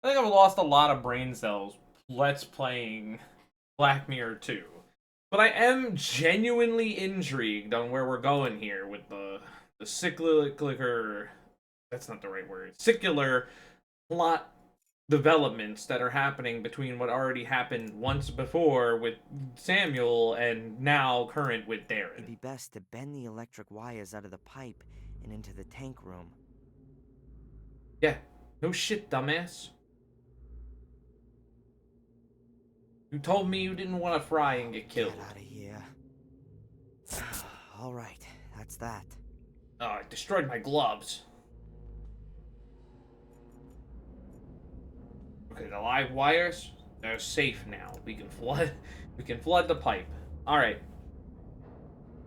I think I've lost a lot of brain cells let's playing Black Mirror 2. But I am genuinely intrigued on where we're going here with the cyclical, that's not the right word, secular plot developments that are happening between what already happened once before with Samuel and now current with Darren. It'd be best to bend the electric wires out of the pipe and into the tank room. Yeah, no shit, dumbass. You told me you didn't want to fry and get killed. Get out of here. All right, that's that. Oh, I destroyed my gloves. Okay, the live wires, they're safe now. We can flood the pipe. Alright.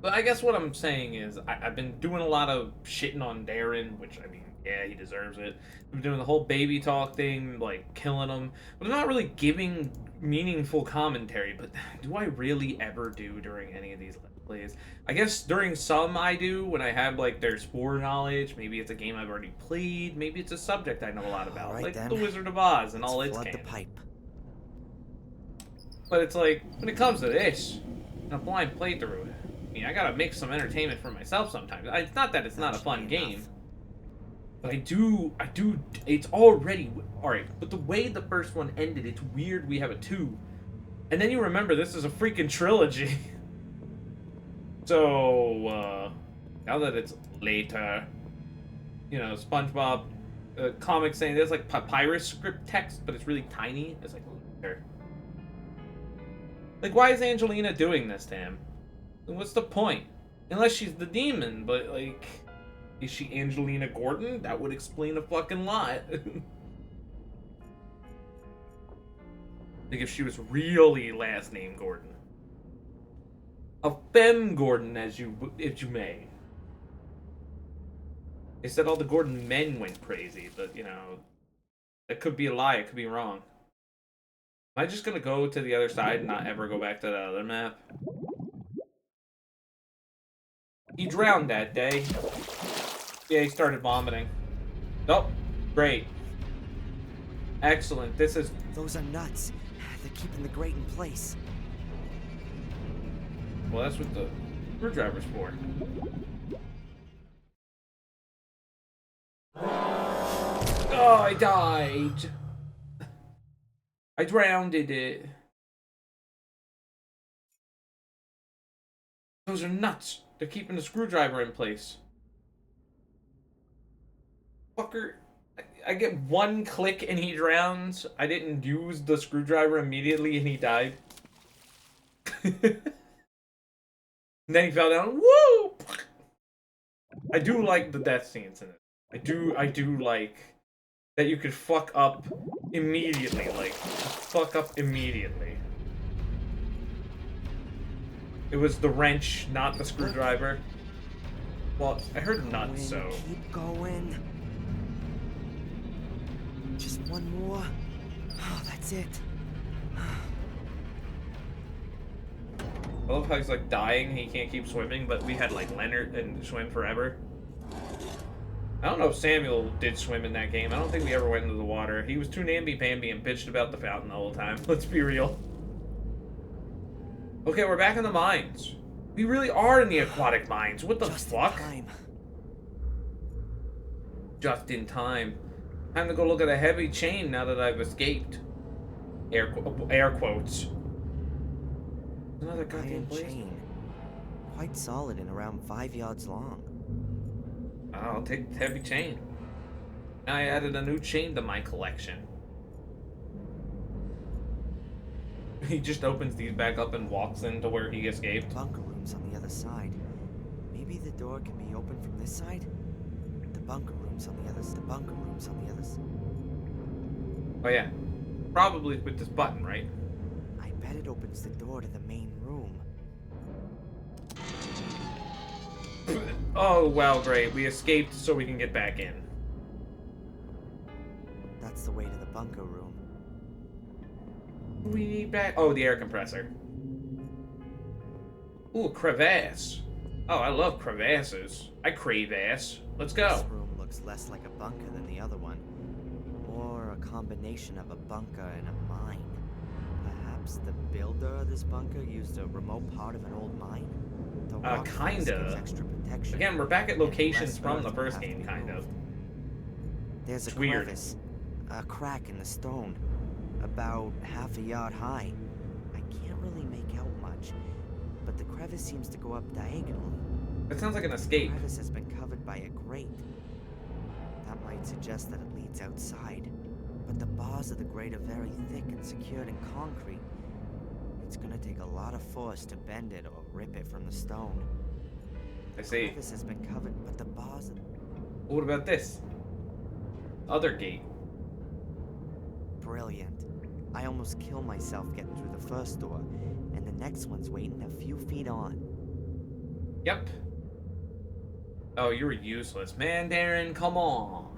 But I guess what I'm saying is, I've been doing a lot of shitting on Darren, which, I mean, yeah, he deserves it. I'm doing the whole baby talk thing, like, killing him. But I'm not really giving meaningful commentary, but do I really ever do during any of these Let's Plays? I guess during some I do, when I have, like, their spore knowledge. Maybe it's a game I've already played. Maybe it's a subject I know a lot about, All right, like then. The Wizard of Oz and Let's all its flood canon. the pipe. But it's like, when it comes to this, in a blind playthrough, I mean, I gotta make some entertainment for myself sometimes. It's not that it's not a fun game. But I do, it's already, alright, but the way the first one ended, it's weird we have a 2. And then you remember this is a freaking trilogy. So, now that it's later, you know, SpongeBob comic saying there's like papyrus script text, but it's really tiny. It's like, there. Like, why is Angelina doing this to him? What's the point? Unless she's the demon, but like, is she Angelina Gordon? That would explain a fucking lot. Like if she was really last name Gordon. A femme Gordon, if you may. They said all the Gordon men went crazy, but you know, that could be a lie, it could be wrong. Am I just gonna go to the other side and not ever go back to that other map? He drowned that day. Yeah, he started vomiting. Oh, great. Excellent. This is... Those are nuts. They're keeping the grate in place. Well, that's what the screwdriver's for. Oh, I died. I drowned it. Those are nuts. They're keeping the screwdriver in place. Fucker. I get one click and he drowns. I didn't use the screwdriver immediately and he died. And then he fell down. Woo! I do like the death scenes in it. I do like that you could fuck up immediately. Like, fuck up immediately. It was the wrench, not the screwdriver. Well, I heard nuts, so... Keep going. Just one more. Oh, that's it. I love how he's like dying, he can't keep swimming, but we had like Leonard and swim forever. I don't know if Samuel did swim in that game. I don't think we ever went into the water. He was too namby-pamby and bitched about the fountain the whole time. Let's be real. Okay, we're back in the mines. We really are in the aquatic mines. What the fuck? Just in time. Time to go look at a heavy chain now that I've escaped. Air quotes. Another goddamn chain. Quite solid and around 5 yards long. I'll take the heavy chain. I added a new chain to my collection. He just opens these back up and walks into where he escaped. Bunker room's on the other side. Maybe the door can be opened from this side? The bunker room's on the other side. The bunker room's on the other side. Oh yeah. Probably with this button, right? I bet it opens the door to the main room. Oh, well, great. We escaped so we can get back in. That's the way to the bunker room. We need back... Oh, the air compressor. Ooh, a crevasse. Oh, I love crevasses. I crave ass. Let's go. This room looks less like a bunker than the other one. Or a combination of a bunker and a mine. Perhaps the builder of this bunker used a remote part of an old mine? The rock face gives Kinda. extra protection. Again, we're back at and locations less from earth the will first have to game, be kind of. moved. There's a It's weird. crevice, a crack in the stone, about half a yard high. I can't really make out much, but the crevice seems to go up diagonally. That sounds like an The escape. crevice has been covered by a grate. That might suggest that it leads outside, but the bars of the grate are very thick and secured in concrete. It's gonna take a lot of force to bend it or rip it from the stone. I The see. crevice has been covered, but the bars... What about this? Other gate. Brilliant. I almost kill myself getting through the first door, and the next one's waiting a few feet on. Yep. Oh, you're useless. Man, Darren, come on.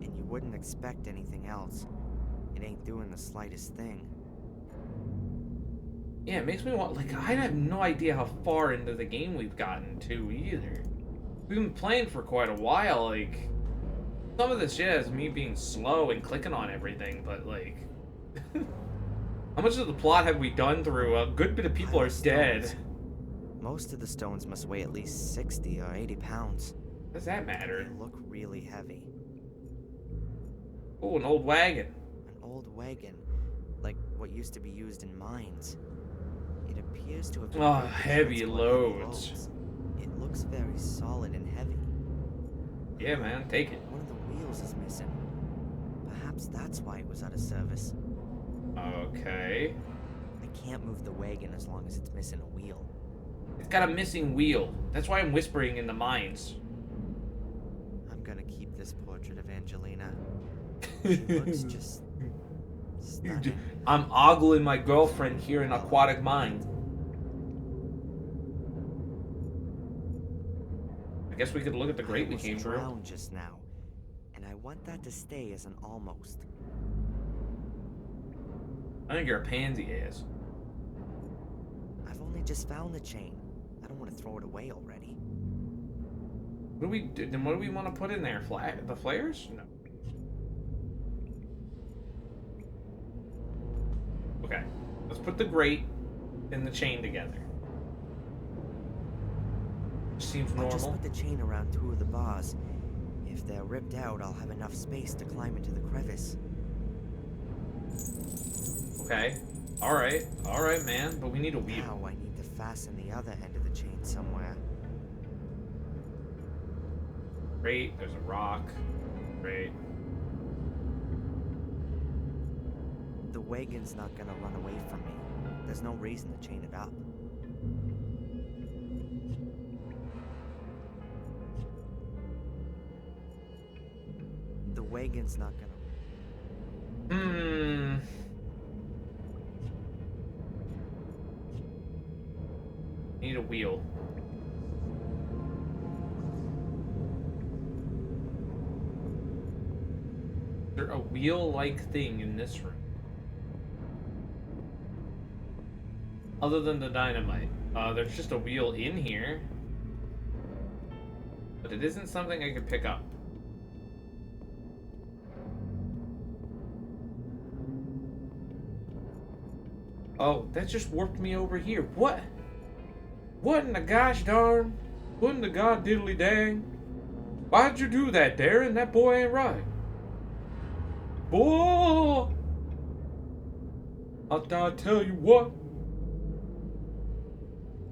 And you wouldn't expect anything else. It ain't doing the slightest thing. Yeah, it makes me want, like, I have no idea how far into the game we've gotten to either. We've been playing for quite a while, like, some of this shit is me being slow and clicking on everything, but, like, how much of the plot have we done through? A good bit of people Pile are of dead. stones. Most of the stones must weigh at least 60 or 80 pounds. Does that matter? They look really heavy. Oh, an old wagon. An old wagon, like what used to be used in mines. It appears to have been Oh, built to heavy transport loads. It looks very solid and heavy. Yeah, man, take it. One of the wheels is missing. Perhaps that's why it was out of service. Okay. I can't move the wagon as long as it's missing a wheel. It's got a missing wheel. That's why I'm whispering in the mines. I'm gonna keep this portrait of Angelina. She looks just stunning. I'm ogling my girlfriend here in Aquatic Mine. I guess we could look at the grate we came through. Drowned just now, and I want that to stay as an almost. I think you're a pansy ass. I've only just found the chain. I don't want to throw it away already. What do we do? Then what do we want to put in there? The flares? No. Okay. Let's put the grate and the chain together. Seems I'll just normal. put the chain around two of the bars. If they're ripped out, I'll have enough space to climb into the crevice. Okay. Alright. Alright, man. But we need a wheel. Now I need to fasten the other end of the chain somewhere. Great. There's a rock. Great. The wagon's not gonna run away from me. There's no reason to chain it up. The wagon's not gonna... Need a wheel. Is there a wheel-like thing in this room? Other than the dynamite. There's just a wheel in here. But it isn't something I could pick up. Oh, that just warped me over here. What? What in the gosh darn? What in the god diddly dang? Why'd you do that, Darren? That boy ain't right. Boy! I tell you what.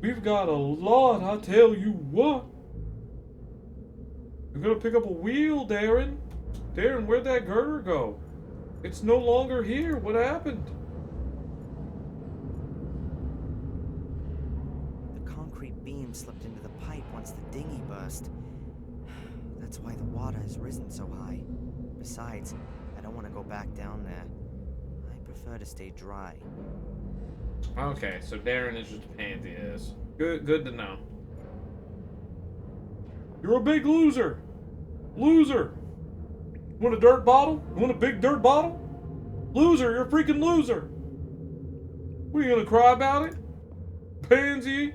We've got a lot, I tell you what. You're gonna pick up a wheel, Darren. Darren, where'd that girder go? It's no longer here. What happened? The concrete beam slipped into the pipe once the dinghy burst. That's why the water has risen so high. Besides, I don't want to go back down there. I prefer to stay dry. Okay, so Darren is just a pansy ass. Good to know. You're a big loser. Loser. Want a dirt bottle? You want a big dirt bottle? Loser, you're a freaking loser. What, are you gonna cry about it? Pansy?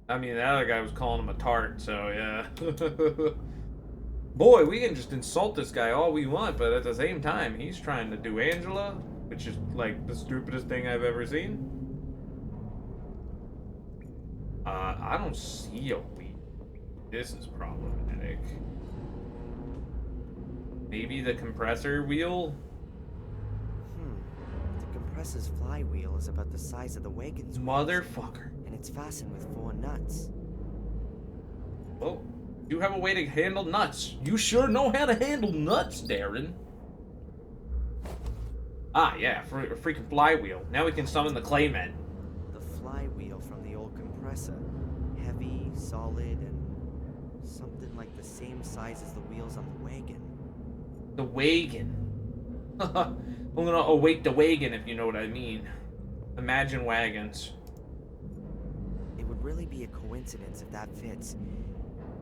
I mean, the other guy was calling him a tart, so yeah. Boy, we can just insult this guy all we want, but at the same time, he's trying to do Angela, which is like the stupidest thing I've ever seen. I don't see a wheel. This is problematic. Maybe the compressor wheel? The compressor's flywheel is about the size of the wagon's wheels, Motherfucker. and it's fastened with 4 nuts. Oh, you have a way to handle nuts. You sure know how to handle nuts, Darren. Ah, yeah, for a freaking flywheel. Now we can summon the Claymen. The flywheel from the old compressor. Heavy, solid, and something like the same size as the wheels on the wagon. The wagon. I'm gonna awake the wagon, if you know what I mean. Imagine wagons. It would really be a coincidence if that fits,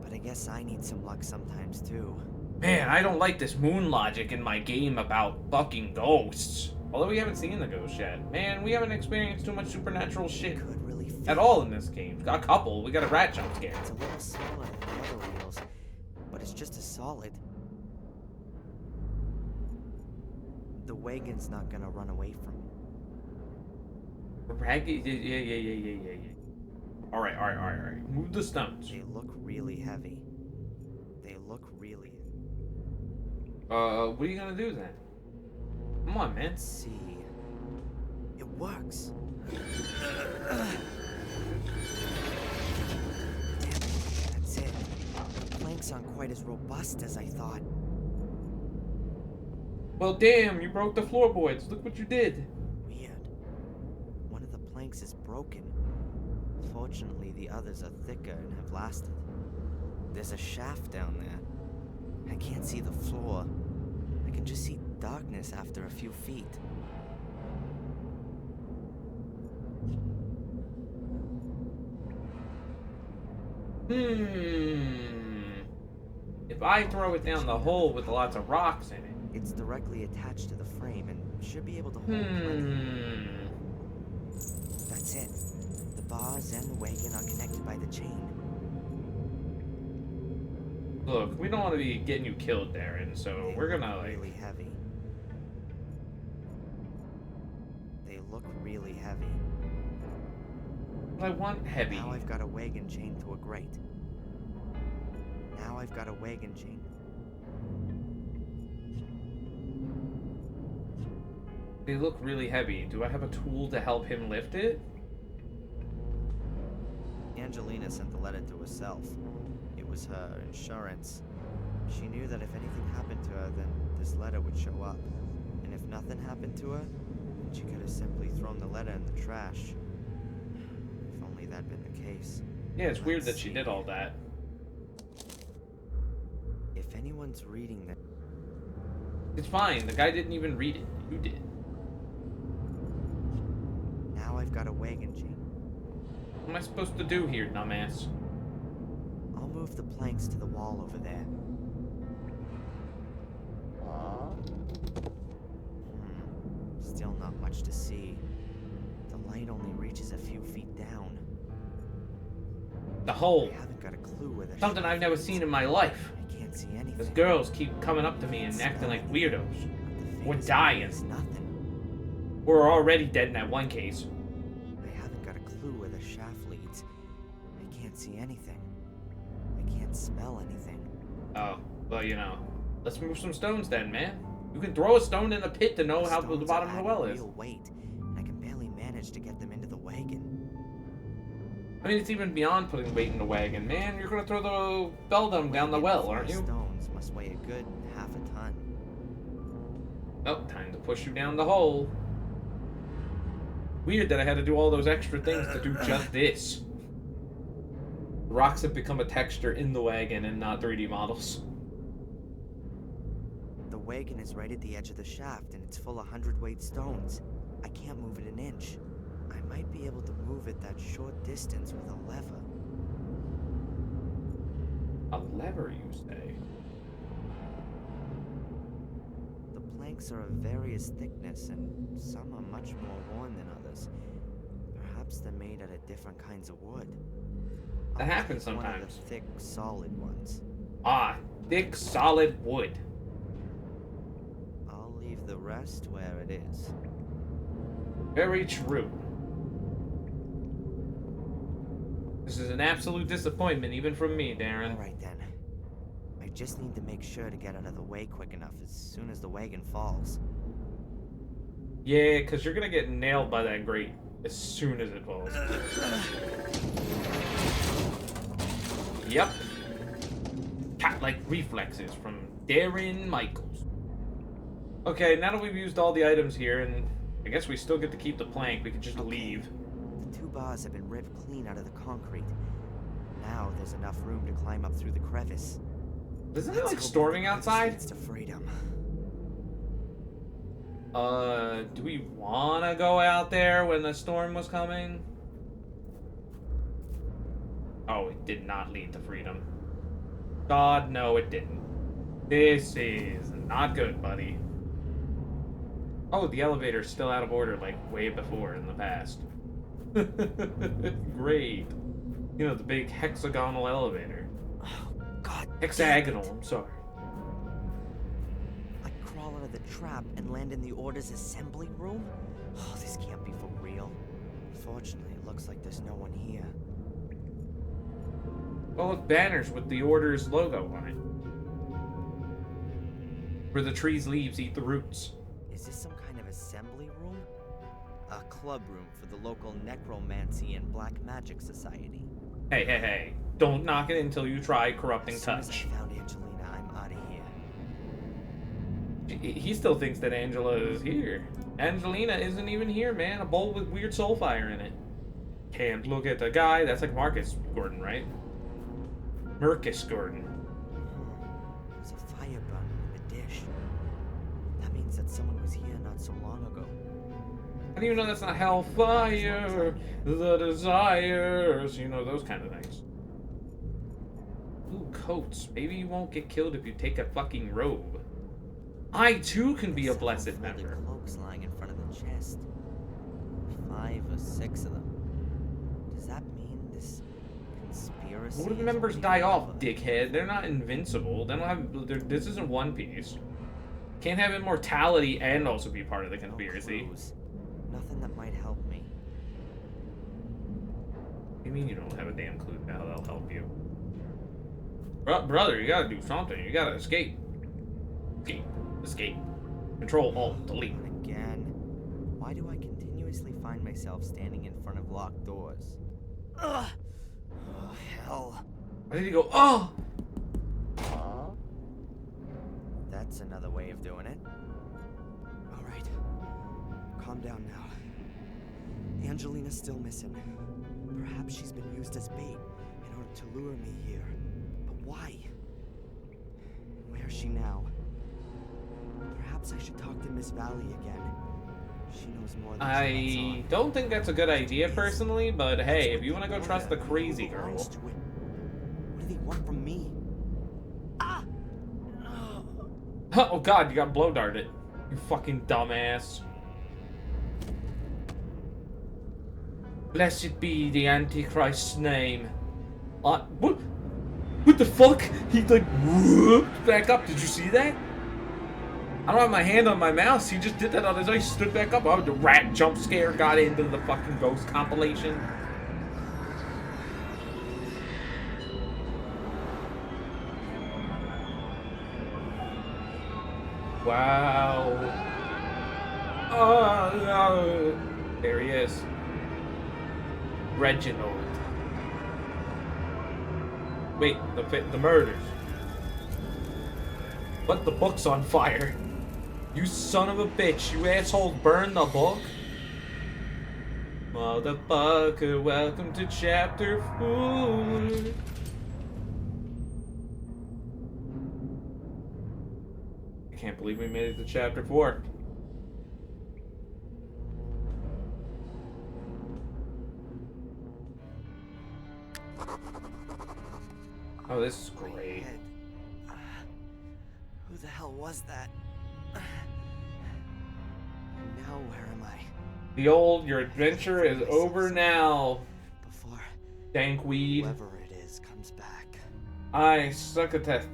but I guess I need some luck sometimes too. Man, I don't like this moon logic in my game about fucking ghosts. Although we haven't seen the ghost yet. Man, we haven't experienced too much supernatural shit Could really fit. at all in this game. Got a couple. We got a rat jump scare. It's a little smaller than the other wheels, but it's just as solid. The wagon's not gonna run away from me. Yeah. Alright. Move the stones. They look really heavy. They look really... What are you gonna do then? Come on, man. Let's see... It works! Damn it, that's it. The planks aren't quite as robust as I thought. Well, damn, you broke the floorboards. Look what you did. Weird. One of the planks is broken. Fortunately, the others are thicker and have lasted. There's a shaft down there. I can't see the floor. I can just see darkness after a few feet. If I throw it down the hole with lots of rocks in it. It's directly attached to the frame and should be able to hold plenty. That's it. The bars and the wagon are connected by the chain. Look, we don't want to be getting you killed, Darren, so They we're look gonna, like... really heavy. They look really heavy. But I want heavy. Now I've got a wagon chained to a grate. Now I've got a wagon chain. They look really heavy. Do I have a tool to help him lift it? Angelina sent the letter to herself. It was her insurance. She knew that if anything happened to her, then this letter would show up. And if nothing happened to her, then she could have simply thrown the letter in the trash. If only that'd been the case. Yeah, it's weird that Let's she see. did all that. If anyone's reading that... It's fine. The guy didn't even read it. You did. Now I've got a wagon chain. What am I supposed to do here, dumbass? I'll move the planks to the wall over there. Still not much to see. The light only reaches a few feet down. The hole. I haven't got a clue where the Something I've never seen in my life. I can't see anything. Those girls keep coming up to me and acting like weirdos. We're dying. It's nothing. We're already dead in that one case. I haven't got a clue where the shaft leads. I can't see anything. I can't smell anything. Oh, well, you know. Let's move some stones then, man. You can throw a stone in a pit to know how the Stones bottom are of the well adding is. real weight, and I can barely manage to get them into the wagon. I mean, it's even beyond putting weight in the wagon, man. You're gonna throw the beldam down the well, aren't you? Stones must weigh a good half a ton. Oh, time to push you down the hole. Weird that I had to do all those extra things to do just this. Rocks have become a texture in the wagon and not 3D models. The wagon is right at the edge of the shaft, and it's full of hundredweight stones. I can't move it an inch. I might be able to move it that short distance with a lever. A lever, you say? The planks are of various thickness, and some are much more worn than others. Perhaps they're made out of different kinds of wood. That happens Take one of sometimes. the thick, solid ones. Ah, thick, solid wood. I'll leave the rest where it is. Very true. This is an absolute disappointment, even from me, Darren. Alright then. I just need to make sure to get out of the way quick enough as soon as the wagon falls. Yeah, because you're going to get nailed by that grate as soon as it falls. Yep. Cat-like reflexes from Darren Michaels. Okay, now that we've used all the items here, and I guess we still get to keep the plank, we can just leave. The 2 bars have been ripped clean out of the concrete. Now there's enough room to climb up through the crevice. Isn't it like Let's hope storming the crevice outside? leads to freedom. Do we want to go out there when the storm was coming? Oh, it did not lead to freedom. God, no, it didn't. This is not good, buddy. Oh, the elevator's still out of order, like way before in the past. Great. You know, the big hexagonal elevator. Oh, God. Hexagonal, I'm sorry. I crawl out of the trap and land in the Order's assembly room? Oh, this can't be for real. Fortunately, it looks like there's no one here. Oh, look, banners with the Order's logo on it. Where the tree's leaves eat the roots. Is this some kind of assembly room? A club room for the local necromancy and black magic society. Hey, hey, hey. Don't knock it until you try corrupting As soon as I touch. found Angelina, I'm out of here. He still thinks that Angela is here. Angelina isn't even here, man. A bowl with weird soul fire in it. Can't look at the guy. That's like Marcus Gordon, right? Marcus Gordon. There's a fire burning in the dish. That means that someone was here not so long ago. How do you know that's not hellfire? The desires. You know, those kind of things. Ooh, coats. Maybe you won't get killed if you take a fucking robe. I too can be a blessed member. Cloaks lying in front of the chest. 5 or 6 of them. Does that mean this conspiracy? What if is members really die off, over? dickhead? They're not invincible. They don't have. This isn't One Piece. Can't have immortality and also be part of the No conspiracy. clues. Nothing that might help me. What do you mean you don't have a damn clue how they'll help you? Brother, you gotta do something. You gotta escape. Escape. Escape. Control, Alt, delete. Not again. Why do I continuously find myself standing in front of locked doors? Ugh! Oh, hell. Why did he go, oh! That's another way of doing it. Alright. Calm down now. Angelina's still missing. Perhaps she's been used as bait in order to lure me here. But why? Where is she now? Perhaps I should talk to Miss Valley again. She knows more than she lets I on. don't think that's a good idea personally, but hey, if you want to go trust the crazy girl. What do they want from me? Ah! Oh god, you got blow darted. You fucking dumbass. Blessed be the Antichrist's name. What? What the fuck? He like whooped back up. Did you see that? I don't have my hand on my mouse. He just did that on his own. He stood back up. Oh, the rat jump scare got into the fucking ghost compilation. Wow. Oh, no. There he is. Reginald. Wait, the murders. But the book's on fire. You son of a bitch, you asshole, burn the book. Motherfucker, welcome to chapter 4. I can't believe we made it to chapter 4. Oh, this is My great. head. Who the hell was that? Now where am I? Your adventure is over now. Before Dankweed. whoever it back. I suckateth.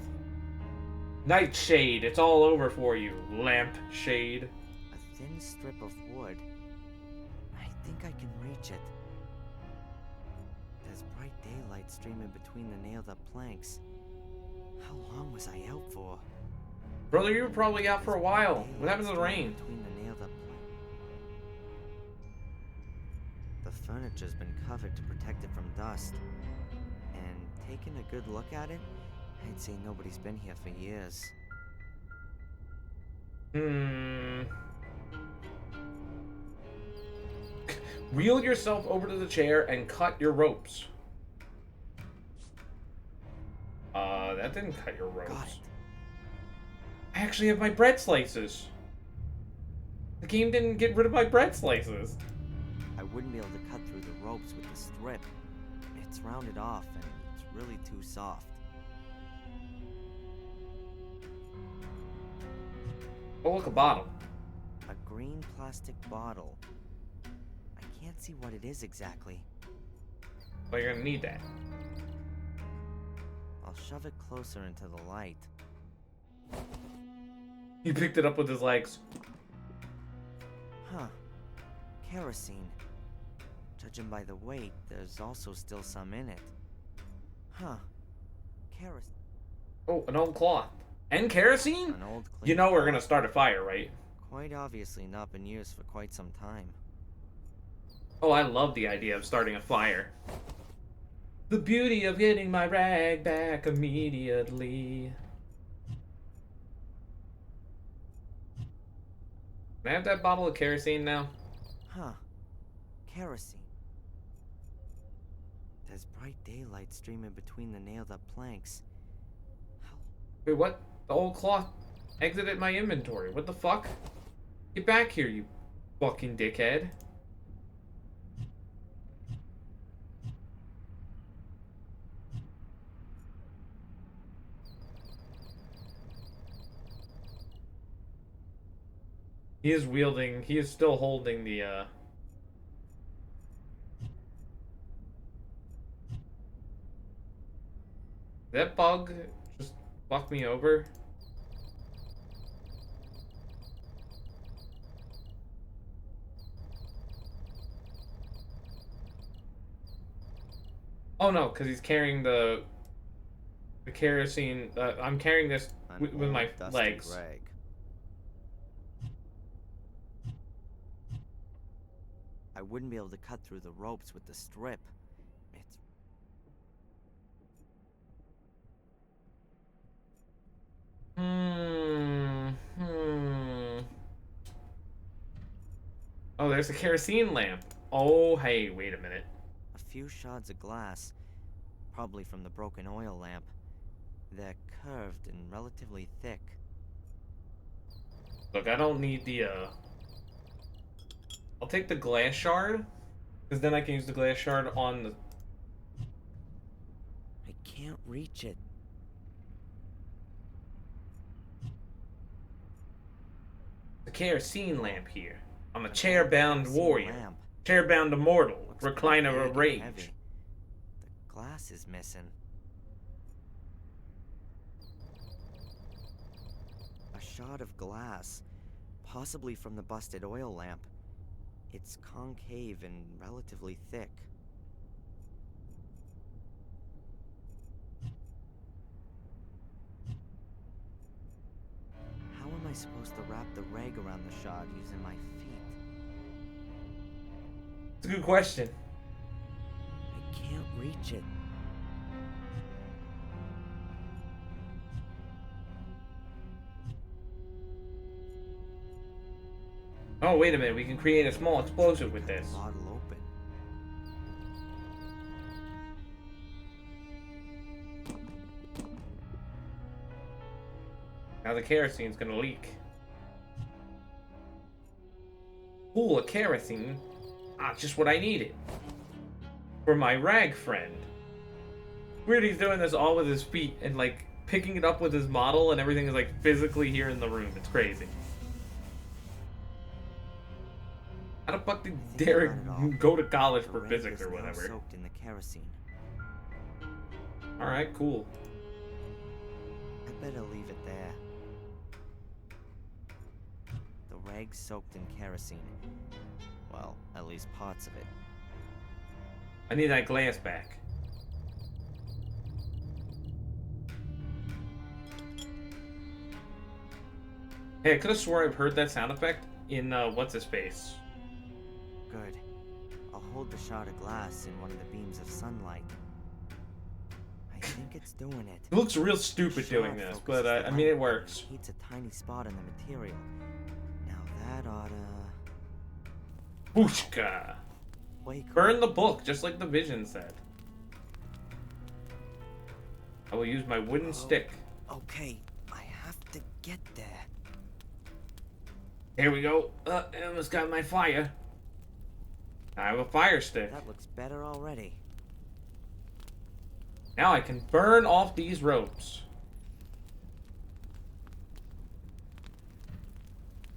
Nightshade, it's all over for you, lampshade. A thin strip of wood. I think I can reach it. There's bright daylight streaming between the nailed up planks. How long was I out for? Brother, you were probably out for a while. What happened to the rain? Between the nailed up The furniture's been covered to protect it from dust. And taking a good look at it, I'd say nobody's been here for years. Wheel yourself over to the chair and cut your ropes. That didn't cut your ropes. Got it. I actually have my bread slices. The game didn't get rid of my bread slices. I wouldn't be able to cut through the ropes with the strip. It's rounded off and it's really too soft. Oh, look, a bottle. A green plastic bottle. I can't see what it is exactly. Well, you're gonna need that. I'll shove it closer into the light. He picked it up with his legs. Huh. Kerosene. Judging by the weight, there's also still some in it. Huh. Kerosene. Oh, an old cloth. And kerosene? An old You know we're gonna start a fire, right? Quite obviously not been used for quite some time. Oh, I love the idea of starting a fire. The beauty of getting my rag back immediately. Can I have that bottle of kerosene now? Huh. Kerosene. There's bright daylight streaming between the nailed up planks. How? Wait, what? The old cloth exited my inventory. What the fuck? Get back here, you fucking dickhead. He is still holding the, That bug just fucked me over. Oh no, because he's carrying the kerosene. I'm carrying this with my legs. Rag. I wouldn't be able to cut through the ropes with the strip. It's... Oh, there's a kerosene lamp. Oh, hey, wait a minute. A few shards of glass, probably from the broken oil lamp. They're curved and relatively thick. Look, I don't need the, I'll take the glass shard, because then I can use the glass shard on the... I can't reach it. The kerosene lamp here. I'm a chair-bound warrior. Lamp. Chair-bound immortal. Looks Recliner big of and rage. heavy. The glass is missing. A shard of glass, possibly from the busted oil lamp. It's concave and relatively thick. How am I supposed to wrap the rag around the shard using my feet? It's a good question. I can't reach it. Oh, wait a minute. We can create a small explosive with this. Bottle open. Now the kerosene's gonna leak. Ooh, a kerosene. Ah, just what I needed. For my rag friend. Weird he's doing this all with his feet and, like, picking it up with his model and everything is, like, physically here in the room. It's crazy. How the fuck did Derek go to college for physics or whatever? Soaked in the kerosene. Alright, cool. I better leave it there. The rag's soaked in kerosene. Well, at least parts of it. I need that glass back. Hey, I could have swore I've heard that sound effect in, what's his face? Good. I'll hold the shard of glass in one of the beams of sunlight. I think it's doing it. It looks real stupid doing this, but, I mean, it works. Heats a tiny spot in the material. Now that oughta... Booshka! Way cool. Burn the book, just like the vision said. I will use my wooden stick. Okay, I have to get there. Here we go. I almost got my fire. I have a fire stick. That looks better already. Now I can burn off these ropes.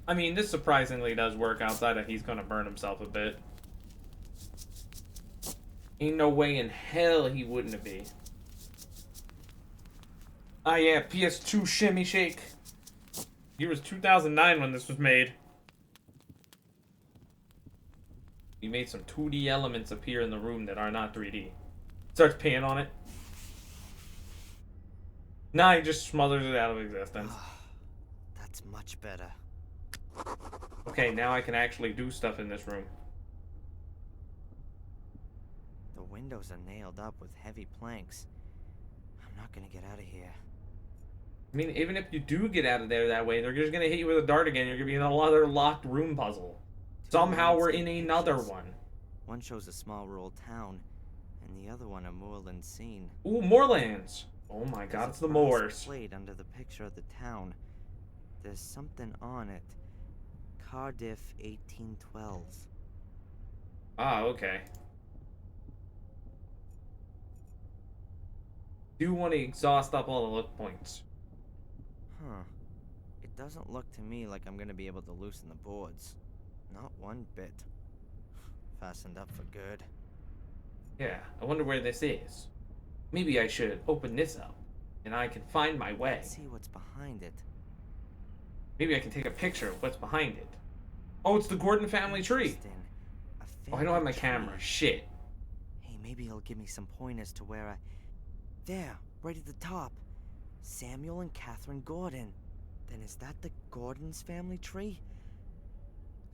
I mean, this surprisingly does work outside of he's gonna burn himself a bit. Ain't no way in hell he wouldn't be. Ah yeah, PS2 Shimmy Shake. Year was 2009 when this was made. We made some 2D elements appear in the room that are not 3D. Starts peeing on it. Nah, he just smothers it out of existence. That's much better. Okay, now I can actually do stuff in this room. The windows are nailed up with heavy planks. I'm not gonna get out of here. I mean, even if you do get out of there that way, they're just gonna hit you with a dart again. You're gonna be in another locked room puzzle. Somehow we're in another one. One shows a small rural town, and the other one a moorland scene. Ooh, Moorlands. Oh my god, it's the moors. Plate under the picture of the town. There's something on it. Cardiff 1812. Ah, okay. Do want to exhaust up all the look points. Huh. It doesn't look to me like I'm gonna be able to loosen the boards. Not one bit. Fastened up for good. Yeah, I wonder where this is. Maybe I should open this up, and I can find my way. Let's see what's behind it. Maybe I can take a picture of what's behind it. Oh, it's the Gordon family tree. Interesting. A Oh, I don't have my family camera. tree. Shit. Hey, maybe he'll give me some pointers to where I... There, right at the top. Samuel and Catherine Gordon. Then is that the Gordon's family tree?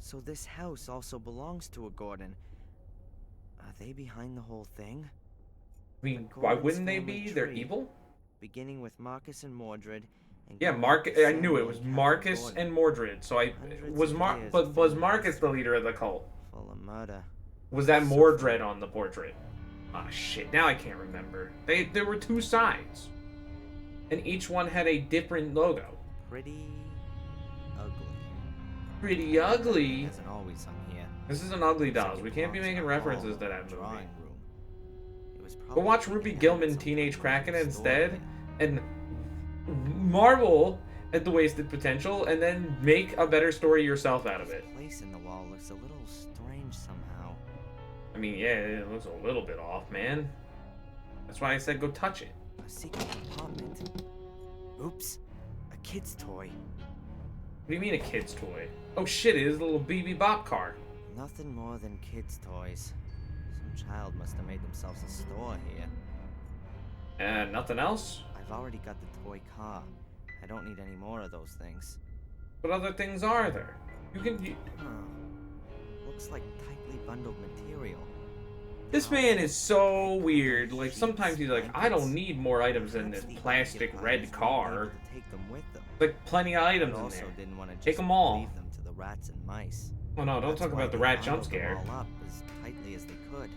So this house also belongs to a Gordon. Are they behind the whole thing? I mean, The why Gordon's wouldn't they family be? They're tree. evil? Beginning with Marcus and Mordred. And Yeah, going Mark. on to I knew it Samuel was and Catherine Marcus Gordon. and Mordred. So I Hundreds was of Mark, years but of was family Marcus the history. leader of the cult? Full of murder. Was that Mordred on the portrait? Ah, shit. Now I can't remember. There were two sides, and each one had a different logo. Pretty ugly. Pretty ugly. Hasn't always hung here. This is an ugly Looks like dolls. it We can't be belongs in making a references hall to or that a movie. drawing room. It was Go probably watch taken Ruby down Gilman at some Teenage point when Kraken it was instead, stored and marvel at the wasted potential, and then make a better story yourself out of there. it. This place in the wall looks a little strange somehow. I mean, yeah, it looks a little bit off, man. That's why I said go touch it. A secret compartment. Oops. A kid's toy. What do you mean a kid's toy? Oh shit, it is a little BB Bop car. Nothing more than kids' toys. Some child must have made themselves a store here. And nothing else? I've already got the toy car. I don't need any more of those things. What other things are there? You... Huh. Looks like tightly bundled material. This man is so weird. Like, sometimes he's like, I don't need more items in this Perhaps the plastic occupiers red won't be car. able to take them with them. Like, plenty of But items in also there. didn't want to just Take 'em all. leave them to the rats and mice. Oh no, don't That's talk why about the they rat bundled jump them scare. all up as tightly as they could.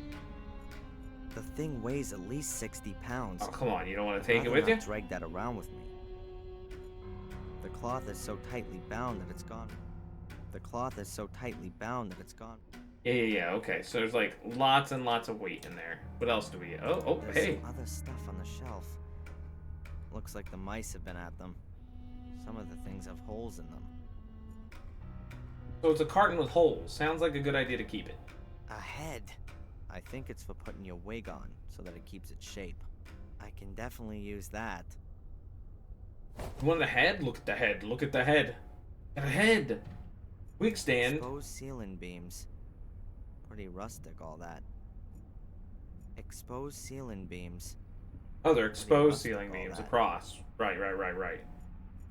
The thing weighs at least 60 pounds. Oh, come on, you don't want I'd to take it rather with you? not drag that around with me. The cloth is so tightly bound that it's gone. The cloth is so tightly bound that it's gone. Yeah, okay. So there's like lots and lots of weight in there. What else do we... Oh, There's hey. some other stuff on the shelf. Looks like the mice have been at them. Some of the things have holes in them. So it's a carton with holes. Sounds like a good idea to keep it. A head. I think it's for putting your wig on so that it keeps its shape. I can definitely use that. You want the head? Look at the head. Look at the head. Got a head. Wig stand. Exposed ceiling beams. Pretty rustic, all that. Exposed ceiling beams. Oh, they're exposed rustic, ceiling all beams that. across. Right.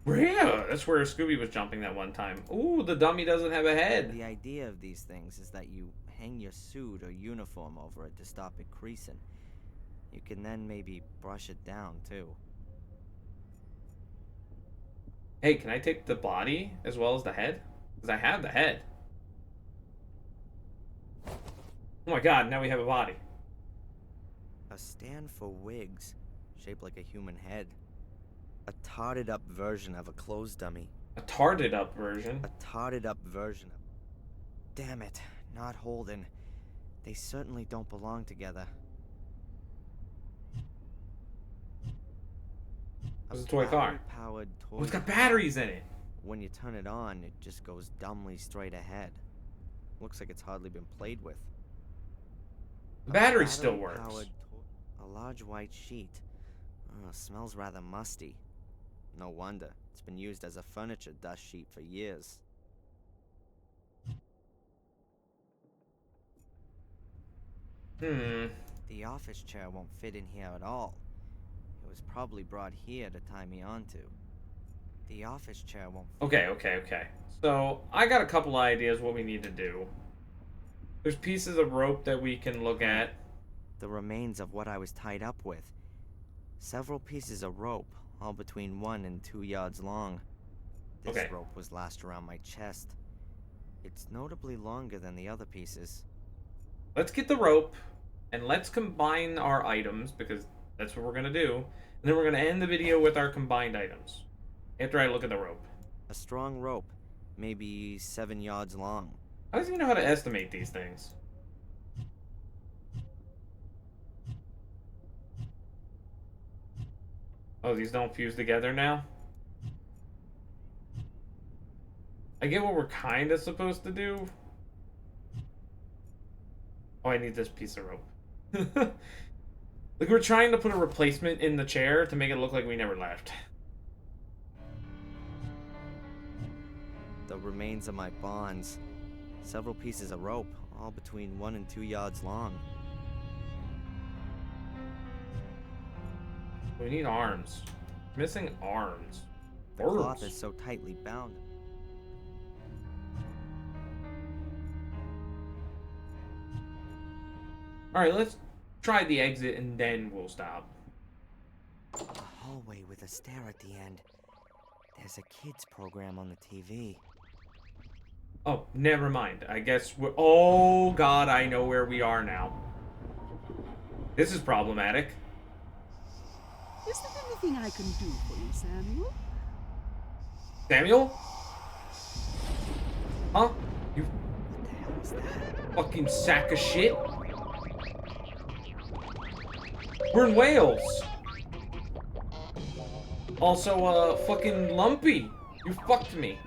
Yeah, that's where Scooby was jumping that one time. Ooh, the dummy doesn't have a head. The idea of these things is that you hang your suit or uniform over it to stop it creasing. You can then maybe brush it down, too. Hey, can I take the body as well as the head? Because I have the head. Oh my god, now we have a body. A stand for wigs, shaped like a human head. A tarted up version of a clothes dummy. A tarted up version. A tarted up version of... Damn it, not holding. They certainly don't belong together. It's a toy car. Powered toy. Oh, it's got batteries in it. When you turn it on, it just goes dumbly straight ahead. Looks like it's hardly been played with. The battery still works. A large white sheet. Smells rather musty. No wonder. It's been used as a furniture dust sheet for years. The office chair won't fit in here at all. It was probably brought here to tie me onto. The office chair won't fit. Okay. So, I got a couple ideas what we need to do. There's pieces of rope that we can look at. The remains of what I was tied up with. Several pieces of rope, all between 1 and 2 yards long. This rope was lashed around my chest. It's notably longer than the other pieces. Let's get the rope, and let's combine our items, because that's what we're going to do. And then we're going to end the video with our combined items. After I look at the rope. A strong rope, maybe 7 yards long. How does he know how to estimate these things? Oh, these don't fuse together now? I get what we're kind of supposed to do. Oh, I need this piece of rope. Like, we're trying to put a replacement in the chair to make it look like we never left. The remains of my bonds. Several pieces of rope, all between 1 and 2 yards long. We need arms. Missing arms. The cloth is so tightly bound. Alright, let's try the exit and then we'll stop. A hallway with a stair at the end. There's a kids program on the TV. Oh, never mind. I guess we're... Oh, God, I know where we are now. This is problematic. Is there anything I can do for you, Samuel? Samuel? Huh? You What the hell is that? fucking sack of shit. We're in Wales. Also, fucking Lumpy. You fucked me.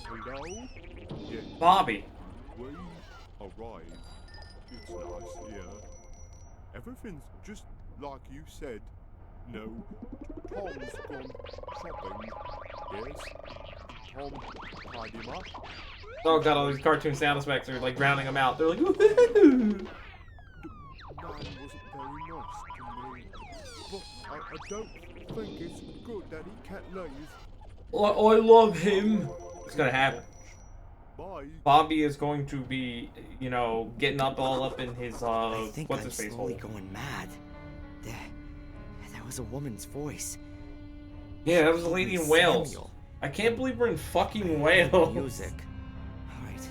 Hello? Yeah, Bobby. we arrived. It's nice here. Everything's just like you said. No, Tom's gone shopping. Yes, Tom tied him up. Oh god, all these cartoon sound effects are like drowning them out. They're like, woohoo! The man wasn't very nice to me. But I don't think it's good that he can't leave. I love him. It's gonna happen. Bye. Bobby is going to be, you know, getting up all up in his, I think what's I'm his face slowly hole. going mad. There was a woman's voice. Yeah, that was a lady in Wales. Samuel. I can't believe we're in fucking The Wales. music. Alright.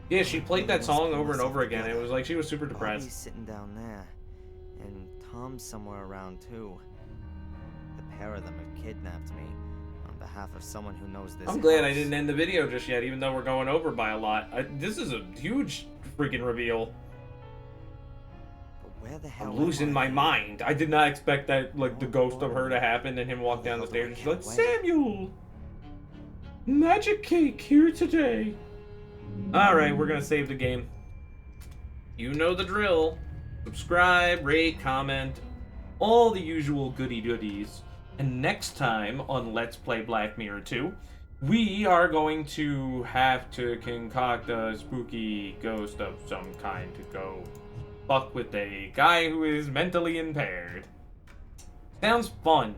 Yeah, she played that song over and over again. It was like she was super Bobby's depressed. sitting down there. And Tom's somewhere around too. The pair of them have kidnapped me on behalf of someone who knows this I'm glad I house. didn't end the video just yet, even though we're going over by a lot. This is a huge freaking reveal. But where the hell I'm am losing I? my mind. I did not expect that, like, the ghost of her to happen and him walk down the stairs and she's like, Samuel! Magic cake here today. Alright, we're gonna save the game. You know the drill. subscribe, rate, comment, all the usual goody goodies. And next time on Let's Play Black Mirror 2, we are going to have to concoct a spooky ghost of some kind to go fuck with a guy who is mentally impaired. Sounds fun.